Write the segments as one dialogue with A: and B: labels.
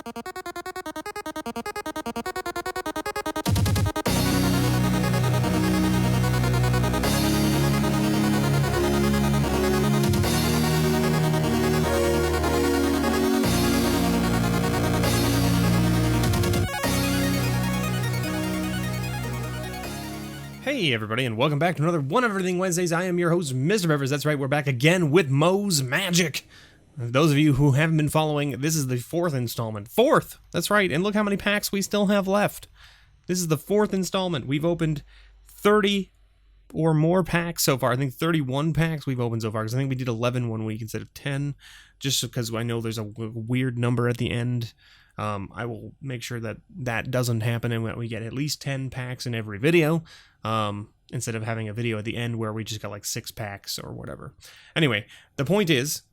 A: Hey everybody, and welcome back to another One of Everything Wednesdays. I am your host, MrBevers. That's right, we're back again with MOZ Magic. Those of you who haven't been following, this is the fourth installment. Fourth! That's right, and look how many packs we still have left. This is the fourth installment. We've opened 30 or more packs so far. I think 31 packs we've opened so far, because I think we did 11 one week instead of 10, just because I know there's a weird number at the end. I will make sure that that doesn't happen and that we get at least 10 packs in every video, instead of having a video at the end where we just got like 6 packs or whatever. Anyway, the point is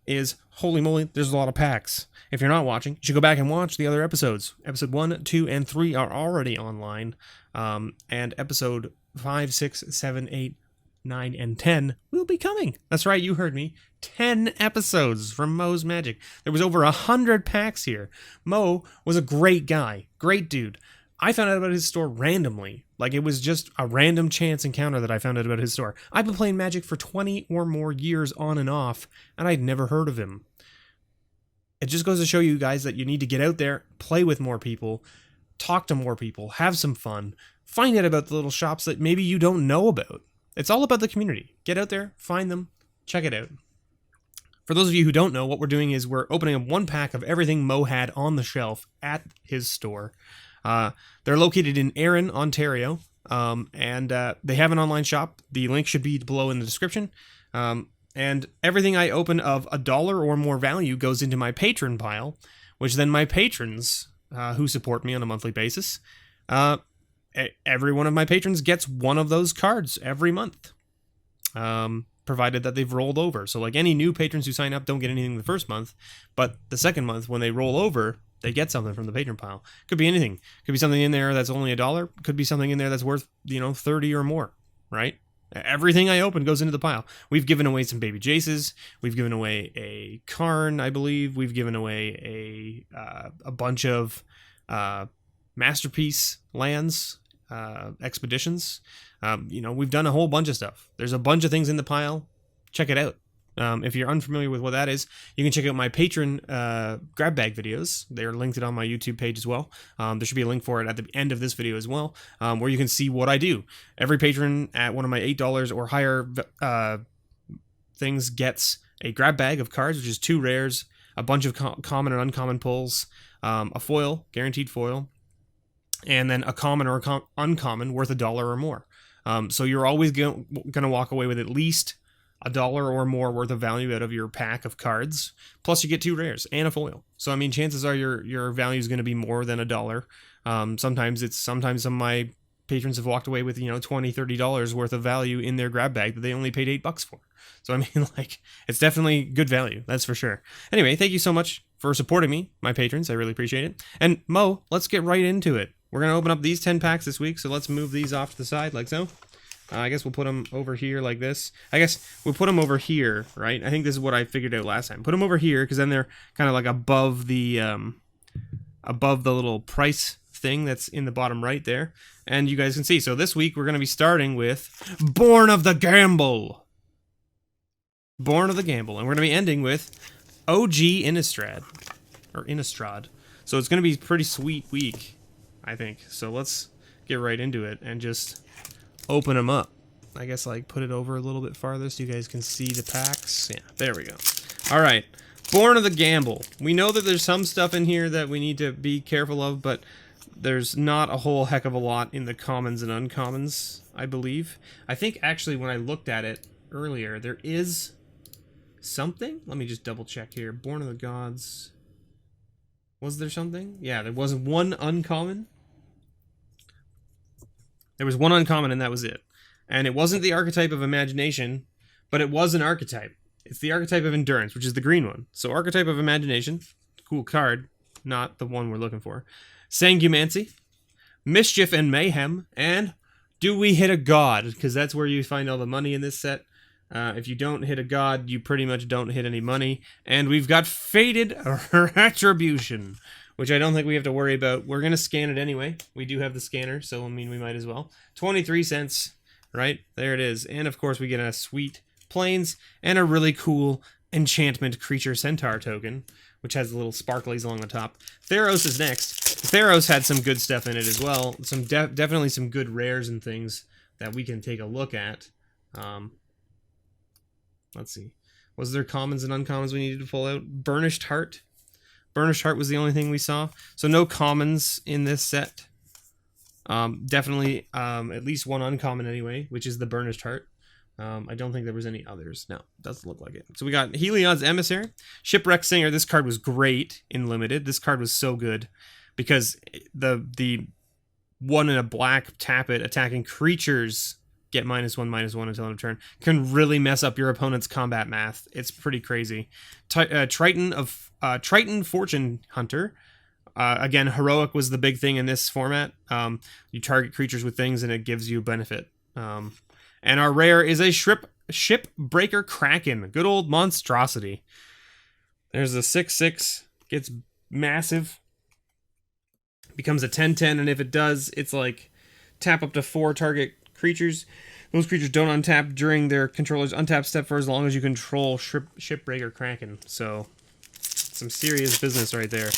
A: holy moly, there's a lot of packs. If you're not watching, you should go back and watch the other episodes. Episode 1, 2, and 3 are already online, and episode 5, 6, 7, 8, 9, and 10 will be coming. That's right, you heard me. 10 episodes from MOZ Magic. There was over 100 packs here. Mo was a great guy. Great dude. I found out about his store randomly. Like, it was just a random chance encounter that I found out about his store. I've been playing Magic for 20 or more years on and off, and I'd never heard of him. It just goes to show you guys that you need to get out there, play with more people, talk to more people, have some fun, find out about the little shops that maybe you don't know about. It's all about the community. Get out there, find them, check it out. For those of you who don't know, what we're doing is we're opening up one pack of everything Mo had on the shelf at his store. They're located in Erin, Ontario, and they have an online shop. The link should be below in the description. And everything I open of $1 or more value goes into my patron pile, which then my patrons, who support me on a monthly basis, every one of my patrons gets one of those cards every month, provided that they've rolled over. So like any new patrons who sign up don't get anything the first month, but the second month when they roll over, they get something from the patron pile. Could be anything. Could be something in there that's only $1. Could be something in there that's worth, 30 or more, right? Everything I open goes into the pile. We've given away some baby Jaces. We've given away a Karn, I believe. We've given away a bunch of masterpiece lands, expeditions. We've done a whole bunch of stuff. There's a bunch of things in the pile. Check it out. If you're unfamiliar with what that is, you can check out my patron grab bag videos. They're linked on my YouTube page as well. There should be a link for it at the end of this video as well, where you can see what I do. Every patron at one of my $8 or higher things gets a grab bag of cards, which is 2 rares, a bunch of common and uncommon pulls, a foil, guaranteed foil, and then a common or uncommon worth $1 or more. So you're always going to walk away with at least $1 or more worth of value out of your pack of cards. Plus you get 2 rares and a foil. So I mean, chances are your value is going to be more than $1. Sometimes some of my patrons have walked away with $20, $30 worth of value in their grab bag that they only paid $8 for. So I mean, like, it's definitely good value, that's for sure. Anyway, thank you so much for supporting me, my patrons. I really appreciate it. And Mo, let's get right into it. We're going to open up these 10 packs this week, so let's move these off to the side like so. I guess we'll put them over here like this. I guess we'll put them over here, right? I think this is what I figured out last time. Put them over here, because then they're kind of like above the little price thing that's in the bottom right there. And you guys can see. So this week we're going to be starting with Born of the Gamble. Born of the Gamble. And we're going to be ending with OG Innistrad. Or Innistrad. So it's going to be a pretty sweet week, I think. So let's get right into it and just open them up. I guess like put it over a little bit farther so you guys can see the packs. Yeah, there we go. All right, Born of the Gamble. We know that there's some stuff in here that we need to be careful of, but there's not a whole heck of a lot in the commons and uncommons, I believe. I think actually when I looked at it earlier, there is something. Let me just double check here. Born of the Gods. Was there something? Yeah, there was one uncommon. There was one uncommon, and that was it. And it wasn't the archetype of imagination, but it was an archetype. It's the archetype of endurance, which is the green one. So archetype of imagination, cool card, not the one we're looking for. Sanguimancy, Mischief and Mayhem, and do we hit a god? Because that's where you find all the money in this set. If you don't hit a god, you pretty much don't hit any money. And we've got Fated Retribution, which I don't think we have to worry about. We're going to scan it anyway. We do have the scanner, so I mean, we might as well. 23 cents, right? There it is. And of course, we get a sweet plains and a really cool enchantment creature centaur token, which has the little sparklies along the top. Theros is next. Theros had some good stuff in it as well. Some definitely some good rares and things that we can take a look at. Let's see. Was there commons and uncommons we needed to pull out? Burnished Heart. Burnished Heart was the only thing we saw. So no commons in this set. Definitely at least one uncommon anyway, which is the Burnished Heart. I don't think there was any others. No, doesn't look like it. So we got Heliod's Emissary. Shipwreck Singer. This card was great in Limited. This card was so good because the one in a black tap it attacking creatures get -1/-1 until end of turn can really mess up your opponent's combat math. It's pretty crazy. Triton Fortune Hunter. Again, heroic was the big thing in this format. You target creatures with things and it gives you benefit. And our rare is a Shipbreaker Kraken. Good old monstrosity. There's a 6/6. Gets massive. Becomes a 10/10, and if it does, it's like tap up to 4 target creatures. Those creatures don't untap during their controller's untap step for as long as you control Shipbreaker Kraken. So, some serious business right there.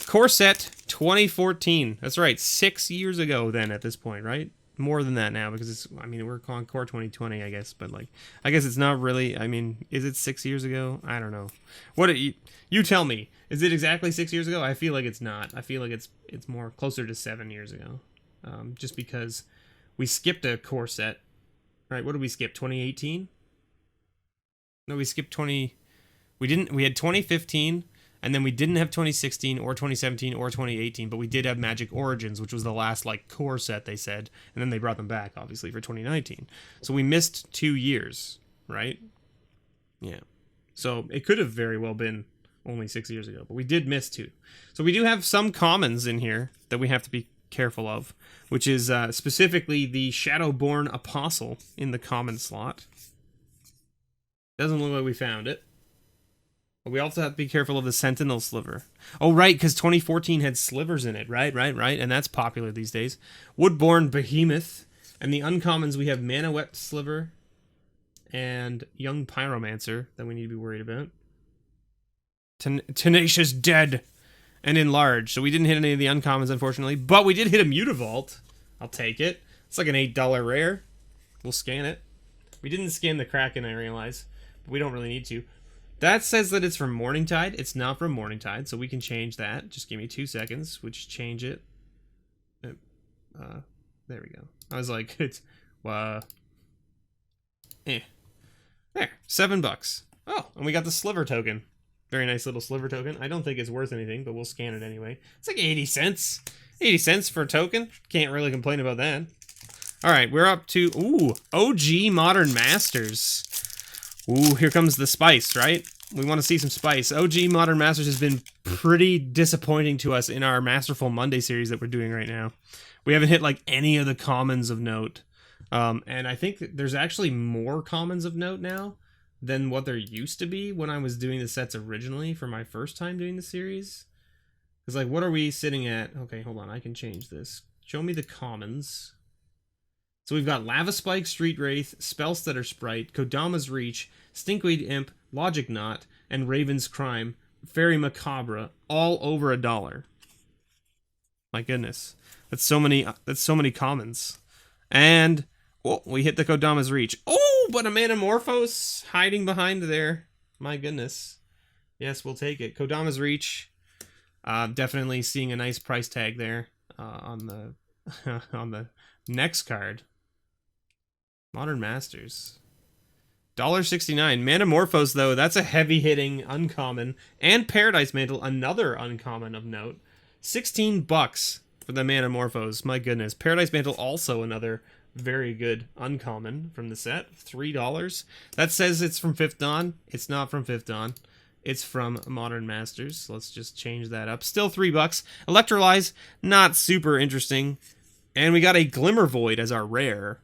A: Core set 2014. That's right, 6 years ago then at this point, right? More than that now because it's, I mean, we're calling Core 2020, I guess, but like, I guess it's not really, I mean, is it 6 years ago? I don't know. What you tell me. Is it exactly 6 years ago? I feel like it's not. I feel like it's more closer to 7 years ago. Just because we skipped a core set. Right, what did we skip? 2018? No, we skipped we had 2015. And then we didn't have 2016 or 2017 or 2018, but we did have Magic Origins, which was the last like core set, they said. And then they brought them back, obviously, for 2019. So we missed 2 years, right? Yeah. So it could have very well been only 6 years ago, but we did miss 2. So we do have some commons in here that we have to be careful of, which is specifically the Shadowborn Apostle in the common slot. Doesn't look like we found it. But we also have to be careful of the Sentinel Sliver. Oh, right, because 2014 had slivers in it. Right. And that's popular these days. Woodborn Behemoth. And the uncommons, we have Mana Wept Sliver and Young Pyromancer that we need to be worried about. Tenacious Dead and Enlarged. So we didn't hit any of the uncommons, unfortunately. But we did hit a Mutavault. I'll take it. It's like an $8 rare. We'll scan it. We didn't scan the Kraken, I realize. But we don't really need to. That says that it's from Morningtide. It's not from Morningtide, so we can change that. Just give me 2 seconds, which change it. There we go. I was like, it's, there, $7. Oh, and we got the Sliver token. Very nice little Sliver token. I don't think it's worth anything, but we'll scan it anyway. It's like 80 cents. 80 cents for a token. Can't really complain about that. All right, we're up to, OG Modern Masters. Ooh, here comes the spice, right? We want to see some spice. OG Modern Masters has been pretty disappointing to us in our Masterful Monday series that we're doing right now. We haven't hit like any of the commons of note. And I think that there's actually more commons of note now than what there used to be when I was doing the sets originally for my first time doing the series. Because like, what are we sitting at? Okay, hold on, I can change this. Show me the commons. So we've got Lava Spike, Street Wraith, Spellstutter Sprite, Kodama's Reach, Stinkweed Imp, Logic Knot, and Raven's Crime, Fairy Macabre, all over $1. My goodness. That's so many commons. And we hit the Kodama's Reach. Oh, but a Manamorphose hiding behind there. My goodness. Yes, we'll take it. Kodama's Reach. Definitely seeing a nice price tag there on the on the next card. Modern Masters. $1.69. Manamorphose, though, that's a heavy-hitting uncommon. And Paradise Mantle, another uncommon of note. $16 for the Manamorphose. My goodness. Paradise Mantle, also another very good uncommon from the set. $3. That says it's from 5th Dawn. It's not from 5th Dawn. It's from Modern Masters. Let's just change that up. Still $3. Electrolyze, not super interesting. And we got a Glimmer Void as our rare.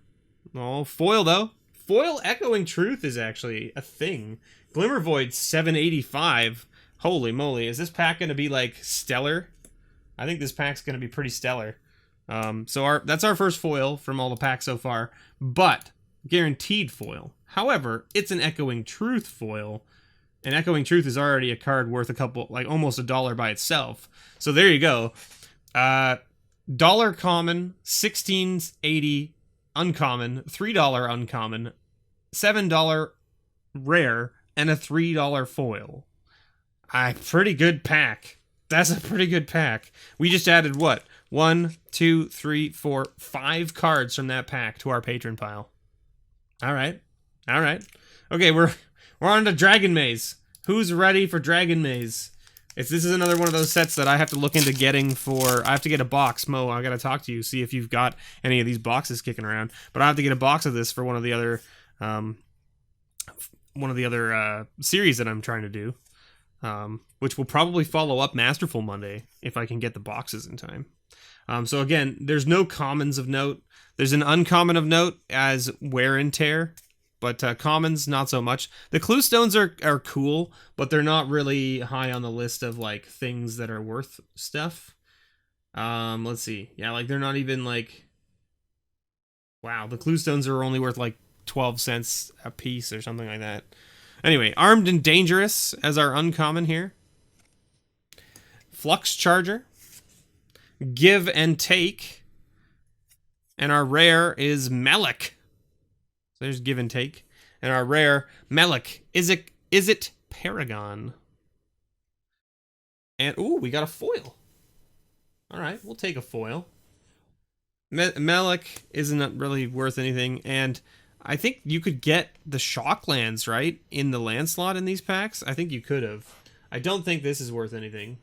A: Oh, foil, though. Foil Echoing Truth is actually a thing. Glimmer Void, $7.85. Holy moly, is this pack going to be, like, stellar? I think this pack's going to be pretty stellar. So that's our first foil from all the packs so far, but guaranteed foil. However, it's an Echoing Truth foil, and Echoing Truth is already a card worth a couple, like, almost $1 by itself. So there you go. $1 common, $16.80 uncommon, $3 uncommon, $7 rare, and a $3 foil. Pretty good pack. That's a pretty good pack. We just added what? 1, 2, 3, 4, 5 cards from that pack to our patron pile. All right. All right. Okay, we're on to Dragon Maze. Who's ready for Dragon Maze? This is another one of those sets that I have to look into getting for... I have to get a box. Mo, I got to talk to you, see if you've got any of these boxes kicking around. But I have to get a box of this for one of the other series that I'm trying to do. Which will probably follow up Masterful Monday if I can get the boxes in time. So again, there's no commons of note. There's an uncommon of note as Wear and Tear, but commons not so much. The Clue Stones are cool, but they're not really high on the list of like things that are worth stuff. Let's see. Yeah, like they're not even like... Wow, the Clue Stones are only worth like 12 cents a piece or something like that. Anyway, Armed and Dangerous as our uncommon here. Flux Charger. Give and Take. And our rare is Melik. So there's Give and Take. And our rare, Melik. Is it Paragon? And, ooh, we got a foil. Alright, we'll take a foil. Melik isn't really worth anything, and I think you could get the Shocklands, right? In the land slot in these packs? I think you could have. I don't think this is worth anything.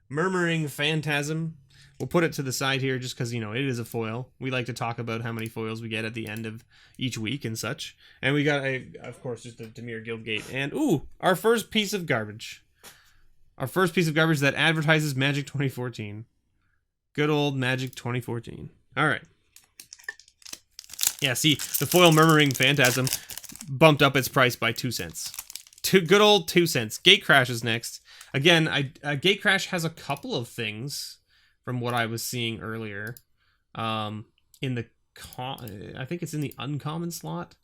A: Murmuring Phantasm. We'll put it to the side here just because, you know, it is a foil. We like to talk about how many foils we get at the end of each week and such. And we got, of course, just the Dimir Guildgate. And, ooh, our first piece of garbage. Our first piece of garbage that advertises Magic 2014. Good old Magic 2014. All right. Yeah, see, the foil Murmuring Phantasm bumped up its price by 2 cents. Good old 2 cents. Gatecrash is next. Again, Gatecrash has a couple of things from what I was seeing earlier. In the I think it's in the uncommon slot.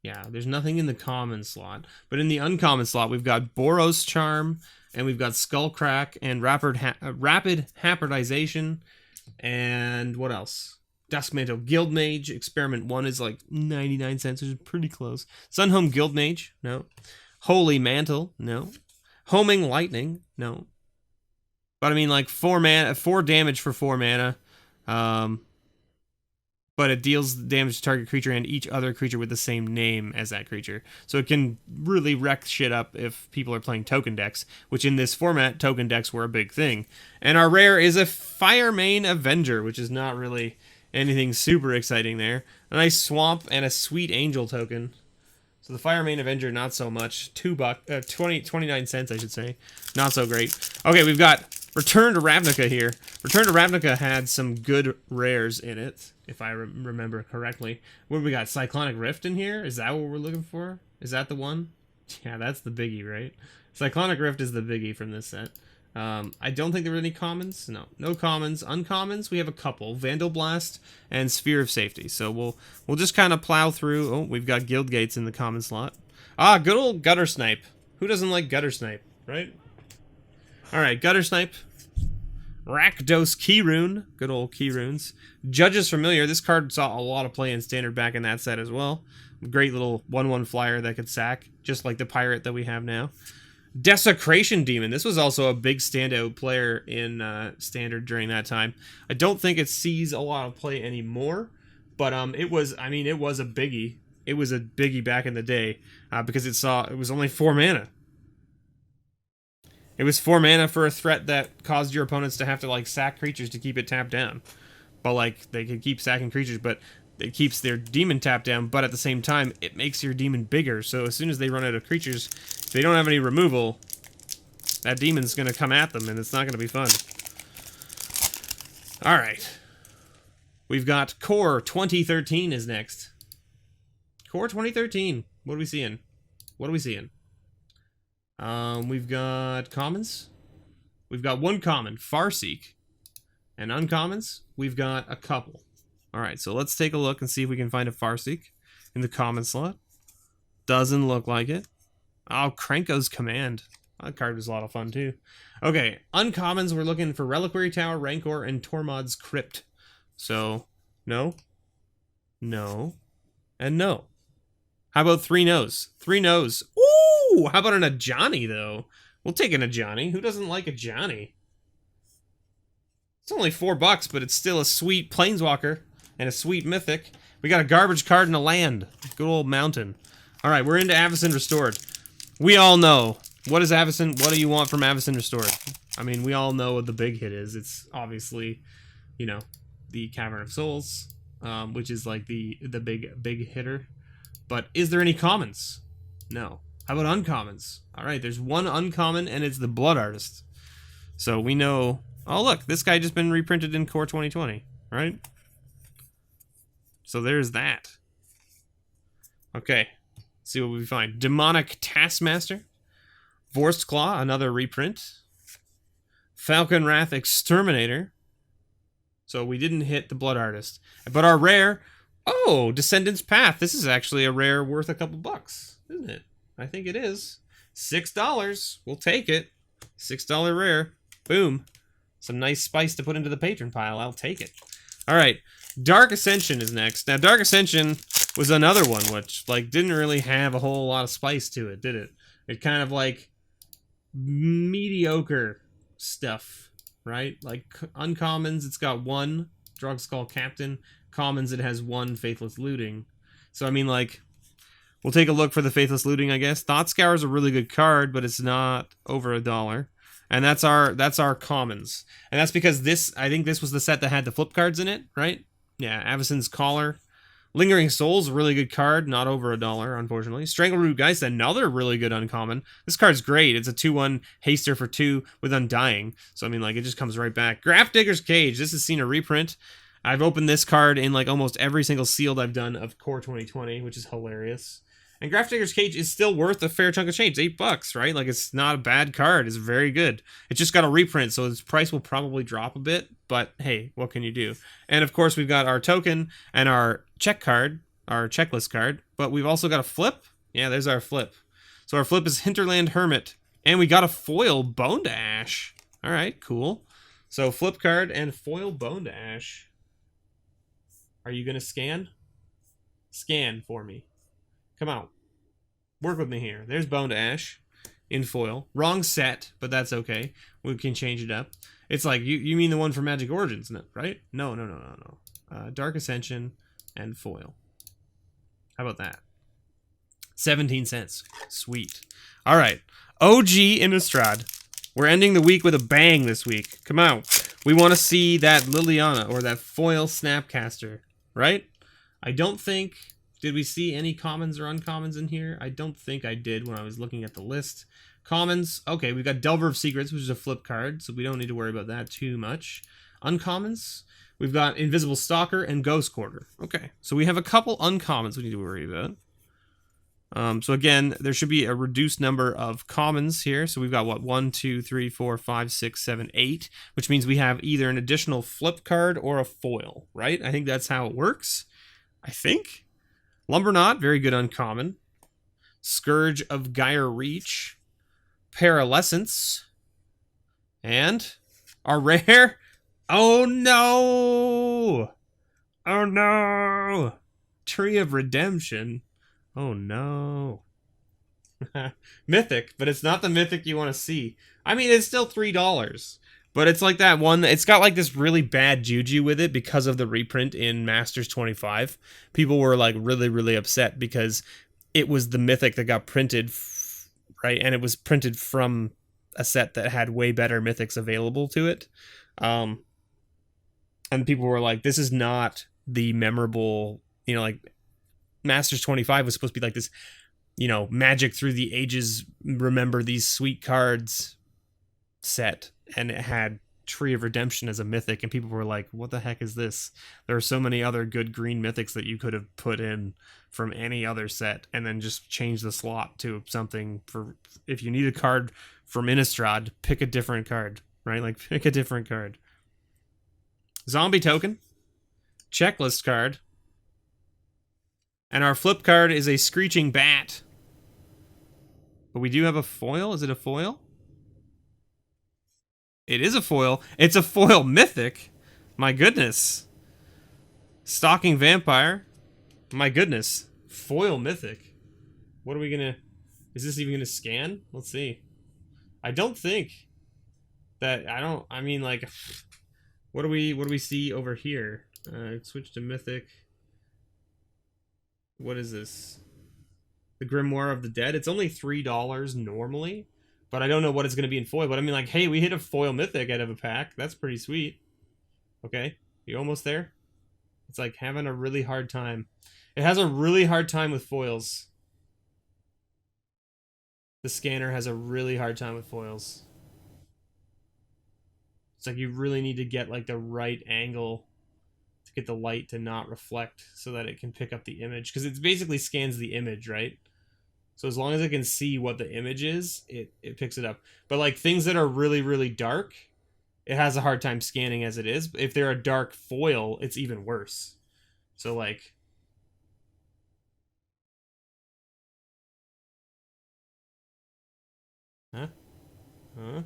A: Yeah, there's nothing in the common slot, but in the uncommon slot we've got Boros Charm, and we've got Skullcrack and Rapid Haperdization, and what else? Duskmantle Guildmage. Experiment 1 is like 99 cents, which is pretty close. Sunhome Guildmage, no. Holy Mantle, no. Homing Lightning, no. But I mean, like 4 damage for 4 mana. But it deals damage to target creature and each other creature with the same name as that creature. So it can really wreck shit up if people are playing token decks, which in this format, token decks were a big thing. And our rare is a Firemane Avenger, which is not really anything super exciting there. A nice Swamp and a Sweet Angel token. So the Firemane Avenger, not so much. 29 cents, I should say. Not so great. Okay, we've got Return to Ravnica here. Return to Ravnica had some good rares in it, if I remember correctly. What do we got? Cyclonic Rift in here? Is that what we're looking for? Is that the one? Yeah, that's the biggie, right? Cyclonic Rift is the biggie from this set. I don't think there were any commons. No commons. Uncommons, we have a couple. Vandal Blast and Sphere of Safety. So we'll just kind of plow through. Oh, we've got Guildgates in the common slot. Ah, good old Gutter Snipe. Who doesn't like Gutter Snipe, right? Alright, Gutter Snipe. Rakdos Keyrune. Good old Keyrunes. Judge's Familiar. This card saw a lot of play in Standard back in that set as well. Great little 1/1 flyer that could sack, just like the Pirate that we have now. Desecration Demon. This was also a big standout player in Standard during that time. I don't think it sees a lot of play anymore, but it was a biggie. It was a biggie back in the day because it was only 4 mana. It was 4 mana for a threat that caused your opponents to have to like sack creatures to keep it tapped down. But like they could keep sacking creatures, but it keeps their demon tapped down, but at the same time, it makes your demon bigger. So as soon as they run out of creatures, if they don't have any removal, that demon's going to come at them, and it's not going to be fun. Alright. We've got Core 2013 is next. Core 2013. What are we seeing? What are we seeing? We've got commons. We've got one common, Farseek. And uncommons, we've got a couple. Alright, so let's take a look and see if we can find a Farseek in the common slot. Doesn't look like it. Oh, Krenko's Command. That card was a lot of fun, too. Okay, uncommons, we're looking for Reliquary Tower, Rancor, and Tormod's Crypt. So, no, no, and no. How about 3 no's? 3 no's. Ooh, how about an Ajani, though? We'll take an Ajani. Who doesn't like Ajani? It's only $4, but it's still a sweet Planeswalker and a sweet Mythic. We got a garbage card and a land. Good old mountain. Alright, we're into Avacyn Restored. We all know. What is Avacyn? What do you want from Avacyn Restored? I mean, we all know what the big hit is. It's obviously, you know, the Cavern of Souls, which is like the big hitter. But is there any commons? No. How about uncommons? Alright, there's one uncommon, and it's the Blood Artist. So we know... Oh, look, this guy just been reprinted in Core 2020, right? So there's that. Okay, let's see what we find. Demonic Taskmaster. Vorst Claw, another reprint. Falcon Wrath Exterminator. So we didn't hit the Blood Artist. But our rare... Oh, Descendant's Path. This is actually a rare worth a couple bucks, isn't it? I think it is. $6. We'll take it. $6 rare. Boom. Some nice spice to put into the patron pile. I'll take it. All right. Dark Ascension is next. Now, Dark Ascension was another one which, like, didn't really have a whole lot of spice to it, did it? It kind of, like, mediocre stuff, right? Like, uncommons, it's got 1 Drugskull Captain. Commons, it has 1 Faithless Looting. So, I mean, like, we'll take a look for the Faithless Looting, I guess. Thought Scour is a really good card, but it's not over $1. And that's our commons. And that's because this, I think this was the set that had the flip cards in it, right? Yeah, Avacyn's Collar. Lingering Souls, a really good card, not over $1, unfortunately. Strangleroot Geist, another really good uncommon. This card's great. It's a 2/1 haster for 2 with Undying. So, I mean, like, it just comes right back. Grafdigger's Cage, this has seen a reprint. I've opened this card in, like, almost every single sealed I've done of Core 2020, which is hilarious. And Grafdigger's Cage is still worth a fair chunk of change. $8, right? Like, it's not a bad card. It's very good. It just got a reprint, so its price will probably drop a bit. But, hey, what can you do? And, of course, we've got our token and our check card, our checklist card. But we've also got a flip. Yeah, there's our flip. So our flip is Hinterland Hermit. And we got a foil Bone to Ash. All right, cool. So flip card and foil Bone to Ash. Are you going to scan? Scan for me. Come on. Work with me here. There's Bone to Ash in foil. Wrong set, but that's okay. We can change it up. It's like, you mean the one for Magic Origins, right? No. Dark Ascension and foil. How about that? 17 cents. Sweet. All right. OG Innistrad. We're ending the week with a bang this week. Come on. We want to see that Liliana or that foil Snapcaster, right? I don't think... Did we see any commons or uncommons in here? I don't think I did when I was looking at the list. Commons, okay, we've got Delver of Secrets, which is a flip card, so we don't need to worry about that too much. Uncommons, we've got Invisible Stalker and Ghost Quarter. Okay, so we have a couple uncommons we need to worry about. So again, there should be a reduced number of commons here. So we've got, what, 1, 2, 3, 4, 5, 6, 7, 8, which means we have either an additional flip card or a foil, right? I think that's how it works, I think. Lumberknot, very good uncommon. Scourge of Gyre Reach. Paralescence. And our rare... Oh no! Oh no! Tree of Redemption. Oh no. Mythic, but it's not the mythic you want to see. I mean, it's still $3. But it's like that one, it's got like this really bad juju with it because of the reprint in Masters 25. People were like really, really upset because it was the mythic that got printed, right? And it was printed from a set that had way better mythics available to it. And people were like, this is not the memorable, you know, like Masters 25 was supposed to be like this, you know, Magic through the ages, remember these sweet cards set. And it had Tree of Redemption as a mythic, and people were like, what the heck is this? There are so many other good green mythics that you could have put in from any other set and then just change the slot to something for, if you need a card from Innistrad, pick a different card, right? Like, pick a different card. Zombie token, checklist card, and our flip card is a Screeching Bat. But we do have a foil. Is it a foil? It is a foil. It's a foil mythic. My goodness. Stalking Vampire. My goodness. Foil mythic. What are we gonna... Is this even gonna scan? Let's see. I don't think that... I mean, like... What do we see over here? Switch to mythic. What is this? The Grimoire of the Dead. It's only $3 normally, but I don't know what it's going to be in foil. But I mean, like, hey, we hit a foil mythic out of a pack. That's pretty sweet. Okay, you almost there? It's like having a really hard time. It has a really hard time with foils. The scanner has a really hard time with foils. It's like you really need to get like the right angle to get the light to not reflect so that it can pick up the image. Because it basically scans the image, right? So as long as it can see what the image is, it picks it up. But like things that are really, really dark, it has a hard time scanning as it is. But if they're a dark foil, it's even worse. So like... Huh? Huh?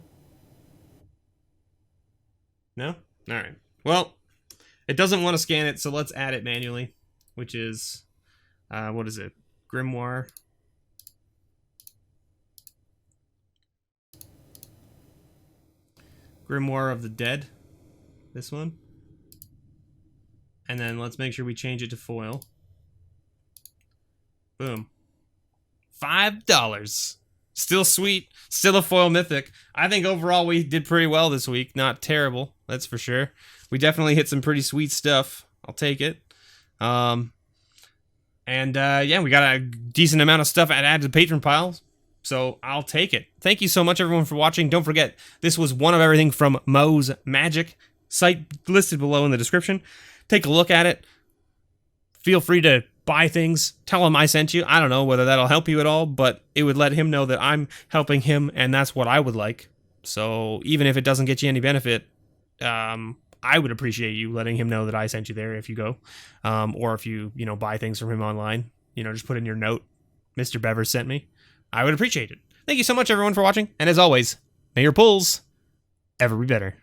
A: No? Alright. Well, it doesn't want to scan it, so let's add it manually. Which is... what is it? Grimoire... Grimoire of the Dead. This one. And then let's make sure we change it to foil. Boom. $5. Still sweet. Still a foil mythic. I think overall we did pretty well this week. Not terrible, that's for sure. We definitely hit some pretty sweet stuff. I'll take it. Yeah, we got a decent amount of stuff added to the patron pile. So I'll take it. Thank you so much, everyone, for watching. Don't forget, this was one of everything from MOZ Magic. Site listed below in the description. Take a look at it. Feel free to buy things. Tell him I sent you. I don't know whether that'll help you at all, but it would let him know that I'm helping him, and that's what I would like. So even if it doesn't get you any benefit, I would appreciate you letting him know that I sent you there if you go. Or if you buy things from him online. Just put in your note, MrBevers sent me. I would appreciate it. Thank you so much, everyone, for watching. And as always, may your pulls ever be better.